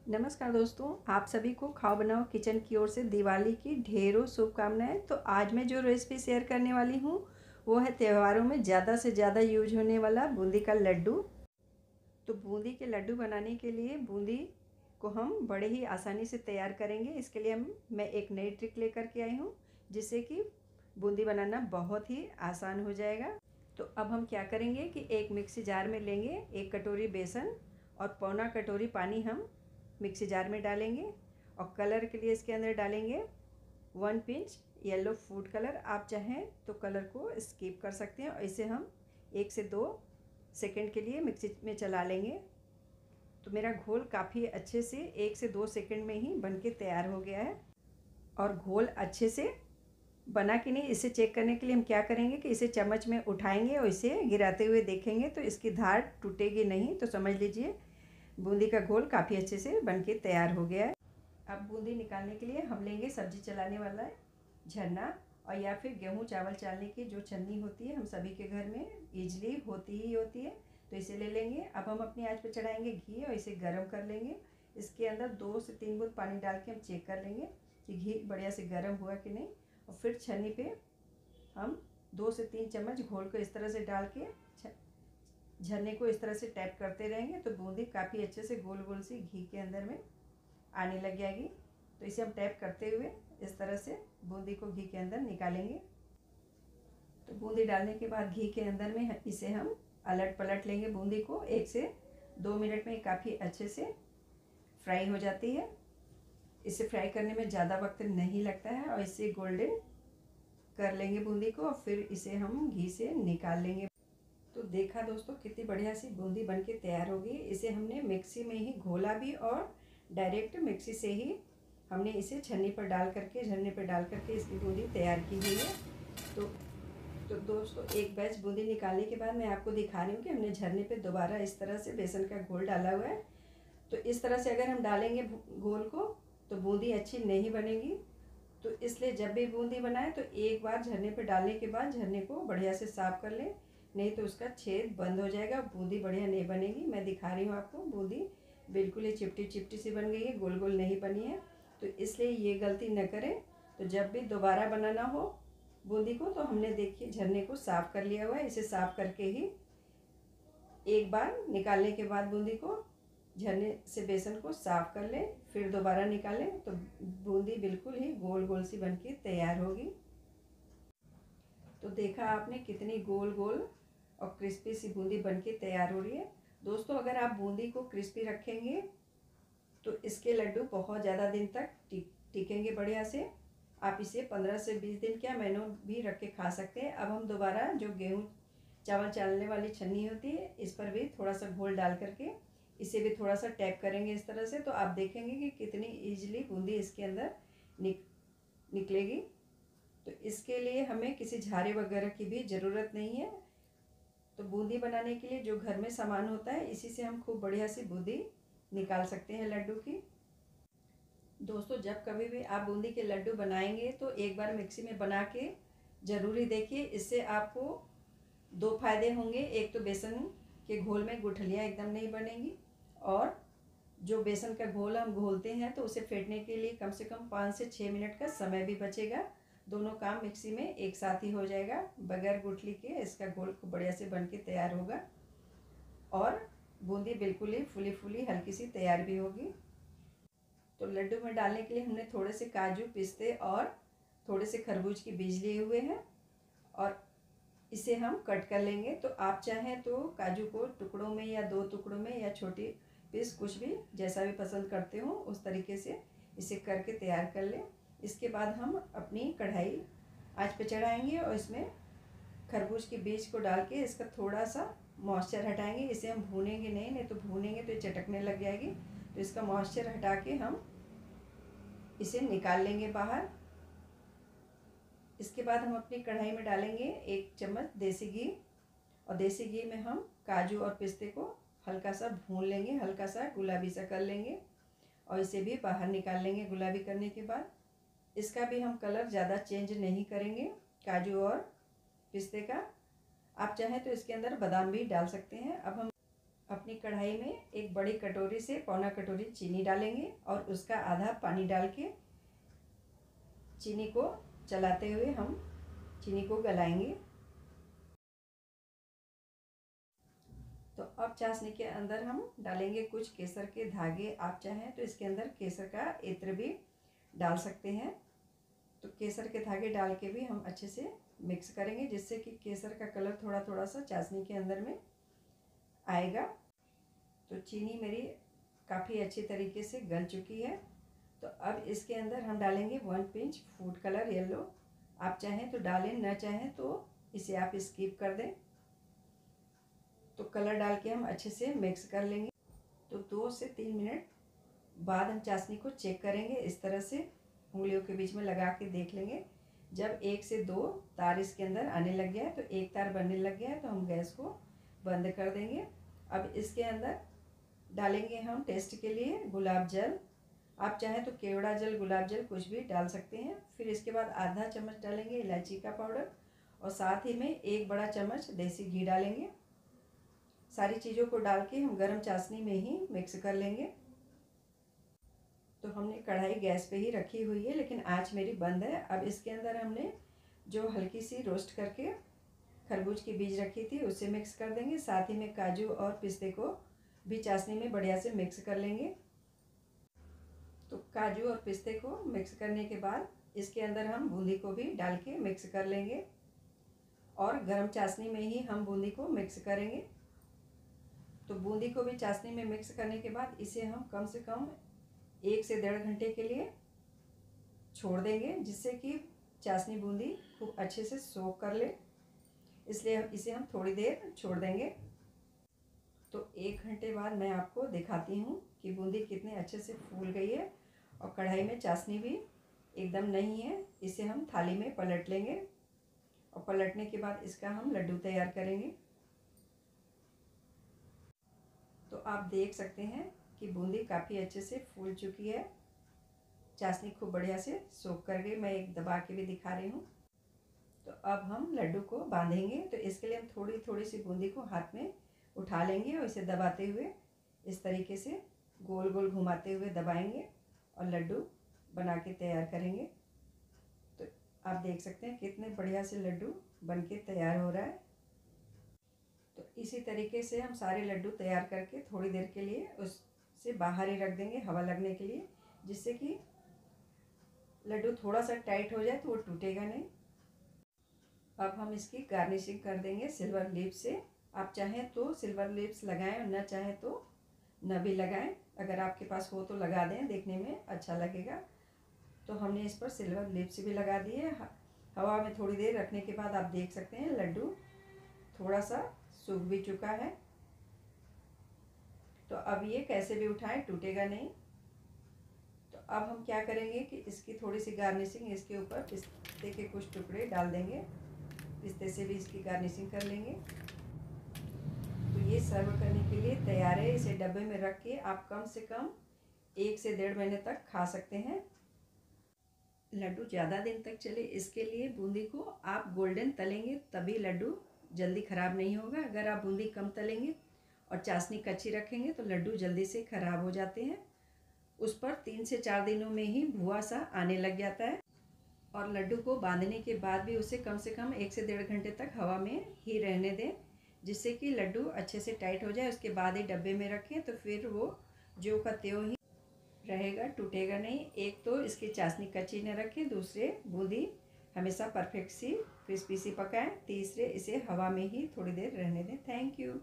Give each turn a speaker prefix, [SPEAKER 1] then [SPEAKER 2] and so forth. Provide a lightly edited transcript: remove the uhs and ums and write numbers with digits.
[SPEAKER 1] नमस्कार दोस्तों, आप सभी को खाओ बनाओ किचन की ओर से दिवाली की ढेरों शुभकामनाएं। तो आज मैं जो रेसिपी शेयर करने वाली हूँ वो है त्योहारों में ज़्यादा से ज़्यादा यूज होने वाला बूंदी का लड्डू। तो बूंदी के लड्डू बनाने के लिए बूंदी को हम बड़े ही आसानी से तैयार करेंगे। इसके लिए मैं एक नई ट्रिक लेकर के आई हूँ जिससे कि बूंदी बनाना बहुत ही आसान हो जाएगा। तो अब हम क्या करेंगे कि एक मिक्सी जार में लेंगे 1 कटोरी बेसन और पौना कटोरी पानी हम मिक्सी जार में डालेंगे। और कलर के लिए इसके अंदर डालेंगे 1 पिंच येलो फूड कलर। आप चाहें तो कलर को स्किप कर सकते हैं और इसे हम 1 से 2 सेकंड के लिए मिक्सी में चला लेंगे। तो मेरा घोल काफ़ी अच्छे से 1 से 2 सेकंड में ही बनके तैयार हो गया है। और घोल अच्छे से बना कि नहीं, इसे चेक करने के लिए हम क्या करेंगे कि इसे चम्मच में उठाएंगे और इसे गिराते हुए देखेंगे तो इसकी धार टूटेगी नहीं। तो समझ लीजिए बूंदी का घोल काफ़ी अच्छे से बनके तैयार हो गया है। अब बूंदी निकालने के लिए हम लेंगे सब्जी चलाने वाला झरना और या फिर गेहूं चावल चालने की जो छन्नी होती है, हम सभी के घर में ईजिली होती ही होती है। तो इसे ले लेंगे। अब हम अपनी आंच पर चढ़ाएंगे घी और इसे गर्म कर लेंगे। इसके अंदर 2 से 3 बूंद पानी डाल के हम चेक कर लेंगे कि घी बढ़िया से गर्म हुआ कि नहीं। और फिर छन्नी पे हम 2 से 3 चम्मच घोल को इस तरह से डाल के झरने को इस तरह से टैप करते रहेंगे तो बूंदी काफ़ी अच्छे से गोल गोल सी घी के अंदर में आने लग जाएगी। तो इसे हम टैप करते हुए इस तरह से बूंदी को घी के अंदर निकालेंगे। तो बूंदी डालने के बाद घी के अंदर में इसे हम अलट पलट लेंगे। बूंदी को 1 से 2 मिनट में काफ़ी अच्छे से फ्राई हो जाती है। इसे फ्राई करने में ज़्यादा वक्त नहीं लगता है और इसे गोल्डन कर लेंगे बूंदी को और फिर इसे हम घी से निकाल लेंगे। तो देखा दोस्तों कितनी बढ़िया सी बूंदी बनके तैयार होगी। इसे हमने मिक्सी में ही घोला भी और डायरेक्ट मिक्सी से ही हमने इसे छन्नी पर डाल करके झरने पर डाल करके इसकी बूंदी तैयार की हुई है। तो दोस्तों एक बैच बूंदी निकालने के बाद मैं आपको दिखा रही हूँ कि हमने झरने पे दोबारा इस तरह से बेसन का घोल डाला हुआ है। तो इस तरह से अगर हम डालेंगे घोल को तो बूंदी अच्छी नहीं बनेगी। तो इसलिए जब भी बूंदी बनाए तो एक बार झरने पर डालने के बाद झरने को बढ़िया से साफ कर लें, नहीं तो उसका छेद बंद हो जाएगा, बूंदी बढ़िया नहीं बनेगी। मैं दिखा रही हूँ आपको, बूंदी बिल्कुल ही चिपटी चिपटी सी बन गई है, गोल गोल नहीं बनी है। तो इसलिए ये गलती न करें। तो जब भी दोबारा बनाना हो बूंदी को तो हमने देखिए झरने को साफ़ कर लिया हुआ है। इसे साफ़ करके ही एक बार निकालने के बाद बूंदी को झरने से बेसन को साफ़ कर लें, फिर दोबारा निकालें तो बूंदी बिल्कुल ही गोल गोल सी बनके तैयार होगी। तो देखा आपने कितनी गोल गोल और क्रिस्पी सी बूंदी बनके तैयार हो रही है। दोस्तों अगर आप बूंदी को क्रिस्पी रखेंगे तो इसके लड्डू बहुत ज़्यादा दिन तक टिकेंगे बढ़िया से। आप इसे 15 से 20 दिन क्या महीनों भी रख के खा सकते हैं। अब हम दोबारा जो गेहूँ चावल चालने वाली छन्नी होती है इस पर भी थोड़ा सा घोल डाल करके इसे भी थोड़ा सा टैप करेंगे इस तरह से। तो आप देखेंगे कि कितनी ईजिली बूंदी इसके अंदर निकलेगी। तो इसके लिए हमें किसी झारे वगैरह की भी ज़रूरत नहीं है। तो बूंदी बनाने के लिए जो घर में सामान होता है इसी से हम खूब बढ़िया सी बूंदी निकाल सकते हैं लड्डू की। दोस्तों जब कभी भी आप बूंदी के लड्डू बनाएंगे तो एक बार मिक्सी में बना के ज़रूरी देखिए। इससे आपको 2 फायदे होंगे। एक तो बेसन के घोल में गुठलियाँ एकदम नहीं बनेंगी और जो बेसन का घोल हम घोलते हैं तो उसे फेंटने के लिए कम से कम 5 से 6 मिनट का समय भी बचेगा। दोनों काम मिक्सी में एक साथ ही हो जाएगा। बगैर गुठली के इसका घोल खूब बढ़िया से बन के तैयार होगा और बूंदी बिल्कुल ही फूली फूली हल्की सी तैयार भी होगी। तो लड्डू में डालने के लिए हमने थोड़े से काजू पिस्ते और थोड़े से खरबूज की बीज लिए हुए हैं और इसे हम कट कर लेंगे। तो आप चाहें तो काजू को टुकड़ों में या 2 टुकड़ों में या छोटी पीस कुछ भी जैसा भी पसंद करते हो उस तरीके से इसे करके तैयार कर लें। इसके बाद हम अपनी कढ़ाई आंच पे चढ़ाएंगे और इसमें खरबूज के बीज को डाल के इसका थोड़ा सा मॉइस्चर हटाएंगे। इसे हम भूनेंगे नहीं तो भूनेंगे तो ये चटकने लग जाएगी। तो इसका मॉइस्चर हटा के हम इसे निकाल लेंगे बाहर। इसके बाद हम अपनी कढ़ाई में डालेंगे 1 चम्मच देसी घी और देसी घी में हम काजू और पिस्ते को हल्का सा भून लेंगे, हल्का सा गुलाबी सा कर लेंगे और इसे भी बाहर निकाल लेंगे। गुलाबी करने के बाद इसका भी हम कलर ज़्यादा चेंज नहीं करेंगे काजू और पिस्ते का। आप चाहें तो इसके अंदर बादाम भी डाल सकते हैं। अब हम अपनी कढ़ाई में एक बड़ी कटोरी से पौना कटोरी चीनी डालेंगे और उसका आधा पानी डाल के चीनी को चलाते हुए हम चीनी को गलाएंगे। तो अब चाशनी के अंदर हम डालेंगे कुछ केसर के धागे। आप चाहें तो इसके अंदर केसर का इत्र भी डाल सकते हैं। तो केसर के धागे डाल के भी हम अच्छे से मिक्स करेंगे, जिससे कि केसर का कलर थोड़ा थोड़ा सा चाशनी के अंदर में आएगा। तो चीनी मेरी काफ़ी अच्छी तरीके से गल चुकी है। तो अब इसके अंदर हम डालेंगे 1 पिंच फूड कलर येलो। आप चाहें तो डालें, न चाहें तो इसे आप स्किप कर दें। तो कलर डाल के हम अच्छे से मिक्स कर लेंगे। तो 2 से 3 मिनट बाद हम चाशनी को चेक करेंगे। इस तरह से उंगलियों के बीच में लगा के देख लेंगे। जब 1 से 2 तार इसके अंदर आने लग गया है, तो 1 तार बनने लग गया है, तो हम गैस को बंद कर देंगे। अब इसके अंदर डालेंगे हम टेस्ट के लिए गुलाब जल। आप चाहें तो केवड़ा जल, गुलाब जल कुछ भी डाल सकते हैं। फिर इसके बाद आधा चम्मच डालेंगे इलायची का पाउडर और साथ ही में 1 बड़ा चम्मच देसी घी डालेंगे। सारी चीज़ों को डाल के हम गरम चाशनी में ही मिक्स कर लेंगे। तो हमने कढ़ाई गैस पे ही रखी हुई है, लेकिन आंच मेरी बंद है। अब इसके अंदर हमने जो हल्की सी रोस्ट करके खरबूज की बीज रखी थी उसे मिक्स कर देंगे। साथ ही में काजू और पिस्ते को भी चाशनी में बढ़िया से मिक्स कर लेंगे। तो काजू और पिस्ते को मिक्स करने के बाद इसके अंदर हम बूंदी को भी डाल के मिक्स कर लेंगे और गरम चाशनी में ही हम बूंदी को मिक्स करेंगे। तो बूंदी को भी चाशनी में मिक्स करने के बाद इसे हम कम से कम 1 से 1.5 घंटे के लिए छोड़ देंगे, जिससे कि चाशनी बूंदी खूब अच्छे से सोख कर ले। इसलिए इसे हम थोड़ी देर छोड़ देंगे। तो 1 घंटे बाद मैं आपको दिखाती हूँ कि बूंदी कितने अच्छे से फूल गई है और कढ़ाई में चाशनी भी एकदम नहीं है। इसे हम थाली में पलट लेंगे और पलटने के बाद इसका हम लड्डू तैयार करेंगे। तो आप देख सकते हैं कि बूंदी काफ़ी अच्छे से फूल चुकी है। चाशनी खूब बढ़िया से सोख कर गई। मैं एक दबा के भी दिखा रही हूँ। तो अब हम लड्डू को बांधेंगे। तो इसके लिए हम थोड़ी थोड़ी सी बूंदी को हाथ में उठा लेंगे और इसे दबाते हुए इस तरीके से गोल गोल घुमाते हुए दबाएंगे और लड्डू बना के तैयार करेंगे। तो आप देख सकते हैं कितने बढ़िया से लड्डू बन के तैयार हो रहा है। तो इसी तरीके से हम सारे लड्डू तैयार करके थोड़ी देर के लिए उससे बाहर ही रख देंगे हवा लगने के लिए, जिससे कि लड्डू थोड़ा सा टाइट हो जाए तो वो टूटेगा नहीं। अब हम इसकी गार्निशिंग कर देंगे सिल्वर लिप से। आप चाहें तो सिल्वर लिप्स लगाएं और न चाहें तो न भी लगाएं। अगर आपके पास हो तो लगा दें, देखने में अच्छा लगेगा। तो हमने इस पर सिल्वर लिप्स भी लगा दिए। हवा में थोड़ी देर रखने के बाद आप देख सकते हैं लड्डू थोड़ा सा सूख भी चुका है। तो अब ये कैसे भी उठाएं टूटेगा नहीं। तो अब हम क्या करेंगे कि इसकी थोड़ी सी गार्निशिंग इसके ऊपर पिस्ते के कुछ टुकड़े डाल देंगे। पिस्ते से भी इसकी गार्निशिंग कर लेंगे। तो ये सर्व करने के लिए तैयार है। इसे डब्बे में रख के आप कम से कम 1 से 1.5 महीने तक खा सकते हैं। लड्डू ज़्यादा दिन तक चले इसके लिए बूंदी को आप गोल्डन तलेंगे, तभी लड्डू जल्दी ख़राब नहीं होगा। अगर आप बूंदी कम तलेंगे और चाशनी कच्ची रखेंगे तो लड्डू जल्दी से ख़राब हो जाते हैं। उस पर 3 से 4 दिनों में ही भुआ सा आने लग जाता है। और लड्डू को बांधने के बाद भी उसे कम से कम 1 से 1.5 घंटे तक हवा में ही रहने दें, जिससे कि लड्डू अच्छे से टाइट हो जाए। उसके बाद ही डब्बे में रखें तो फिर वो ज्यों का त्यों ही रहेगा, टूटेगा नहीं। एक तो इसकी चाशनी कच्ची न रखें, दूसरे बूंदी हमेशा परफेक्ट सी क्रिस्पी सी पकाएं, तीसरे इसे हवा में ही थोड़ी देर रहने दें। Thank you.